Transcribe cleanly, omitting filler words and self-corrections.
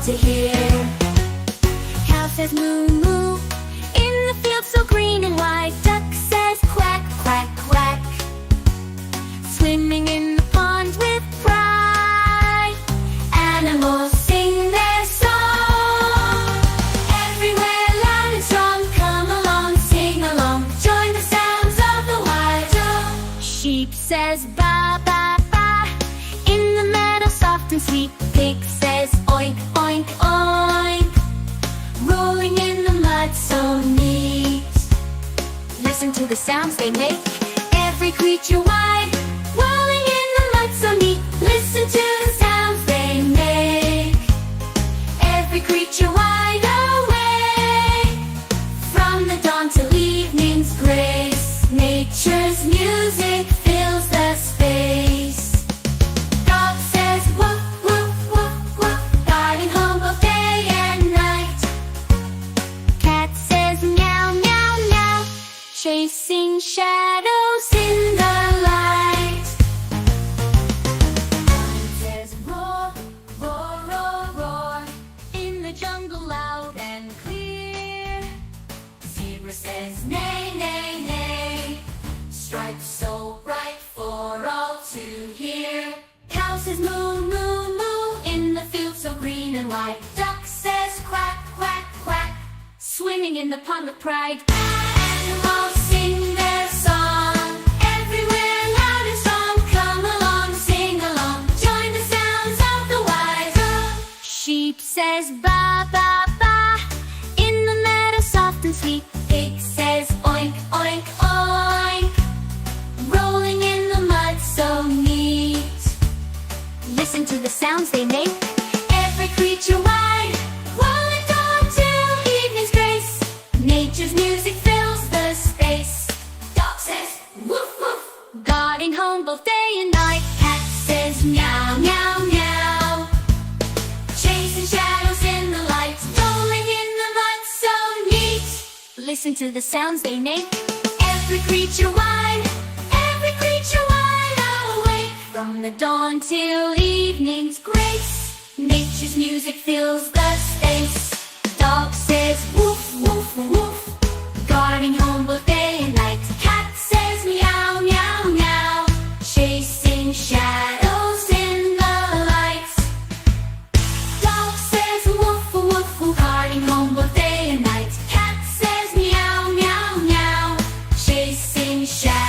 to hear. Cow says moo moo, in the field so green and wide. Duck says quack quack quack, swimming in the pond with pride. Animals sing their song, everywhere loud and strong. Come along, sing along, join the sounds of the wild. Sheep says ba ba ba, in the meadow soft and sweet. Pig says oink oink oink, rolling in the mud so neat. Listen to the sounds they make, every creature wide, rolling in the mud so neat. Listen to the sounds they make, every creature wide awake. From the dawn till evening's grace, nature's music fills the space. Dog says woof woof woof woof, guarding home both day and night. Cat says meow meow meow, chasing shadows in the light. Lion says roar roar roar roar, in the jungle loud and clear. Zebra says neigh neigh neigh, stripes so bright for all to hear. Cow says moo moo moo, in the field so green and wide. Duck says quack quack quack, swimming in the pond with pride. Animals sing their song, everywhere loud and strong. Come along, sing along, join the sounds of the wild. Sheep says ba ba ba, in the meadow soft and sweet. Pig says oink oink oink, rolling in the mud so neat. Listen to the sounds they make, every creature wide, rolling dawn till evening's grace. Nature's music fills the space. Dog says woof woof, guarding home both day and night. Cat says meow meow meow, chasing shadows in the light, rolling in the mud so neat. Listen to the sounds they make, every creature wide, every creature wide awake. From the dawn till evening's grace, nature's music fills the space. Dog says woof woof woof, guarding home both day and night. Cat says meow meow meow, chasing shadows in the light. Dog says woof woof woof, guarding home both day and night. Cat says meow meow meow, chasing shadows.